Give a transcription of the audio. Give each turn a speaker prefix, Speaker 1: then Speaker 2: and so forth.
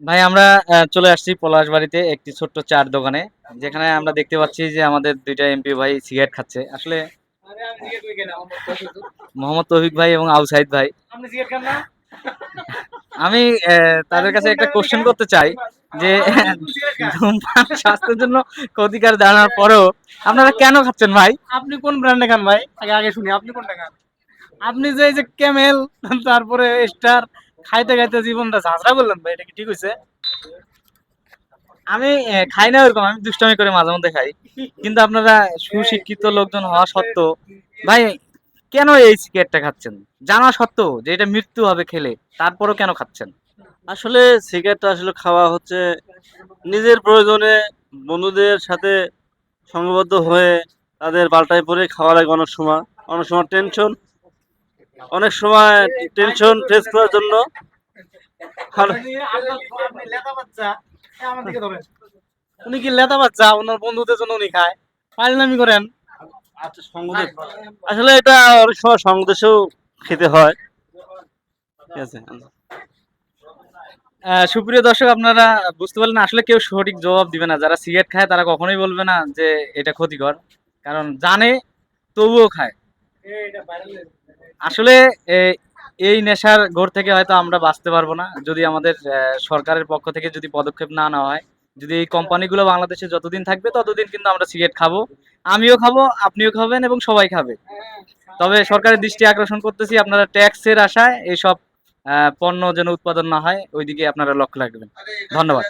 Speaker 1: ভাই আমরা চলে আসছি পলাশবাড়িতে একটি ছোট্ট চার দোকানে, যেখানে আমরা দেখতে পাচ্ছি যে আমাদের দুইটা এমপি ভাই সিগারেট খাচ্ছে। আসলে মোহাম্মদ তৌফিক ভাই এবং আবু সাইদ ভাই, আমি তাদের কাছে একটা কোশ্চেন করতে চাই যে ধূমপান স্বাস্থ্যের জন্য ক্ষতিকর জানার পরেও আপনারা কেন খাচ্ছেন ভাই?
Speaker 2: আপনি কোন ব্র্যান্ডে খান ভাই? আগে আগে শুনি, আপনি কোনটা খান? আপনি যে এই যে ক্যামেল, তারপরে স্টার খাইতে খাইতে জীবনটা ঝাঁঝরা বললেন ভাই, এটা কি ঠিক হয়েছে?
Speaker 1: আমি খাই না ওরকম, আমি দুষ্টামি করে মাঝে মধ্যে খাই। কিন্তু আপনারা সুশিক্ষিত লোকজন হওয়া সত্ত্বেও ভাই কেন এই সিগারেটটা খাচ্ছেন? জানা সত্ত্বেও যে এটা মৃত্যু হবে খেলে, তারপরও কেন খাচ্ছেন?
Speaker 3: আসলে সিগারেটটা আসলে খাওয়া হচ্ছে নিজের প্রয়োজনে, বন্ধুদের সাথে সংঘবদ্ধ হয়ে তাদের পাল্টায় পরে খাওয়া লাগে। অনেক সময় টেনশন, অনেক সময় টেনশন ফেস করার জন্য। আর
Speaker 2: আপনি লেদা বাচ্চা, আমার দিকে ধরেন। উনি কি লেদা বাচ্চা? ওনার বন্ধুদের জন্য উনি খায়, ফাইজলামি করেন।
Speaker 3: আচ্ছা, সঙ্গদোষ। আসলে এটা অনেক সময় সঙ্গদেশেও খেতে হয়। ঠিক আছে।
Speaker 1: সুপ্রিয় দর্শক, আপনারা বুঝতে পারলেন আসলে কেউ সঠিক জবাব দিবে না। যারা সিগারেট খায় তারা কখনোই বলবে না যে এটা ক্ষতিকর, কারণ জানে তবুও খায়। আসলে এ- এই নেশার ঘোর থেকে হয়তো আমরা বাঁচতে পারবো না যদি আমাদের সরকারের পক্ষ থেকে যদি পদক্ষেপ না নেওয়া হয়। যদি এই কোম্পানিগুলো বাংলাদেশে যতদিন থাকবে ততদিন কিন্তু আমরা সিগারেট খাবো, আমিও খাবো, আপনিও খাবেন এবং সবাই খাবে। তবে সরকারের দৃষ্টি আকর্ষণ করতেছি, আপনারা ট্যাক্সের আশায় এইসব পণ্য যেন উৎপাদন না হয় ওইদিকে আপনারা লক্ষ্য রাখবেন। ধন্যবাদ।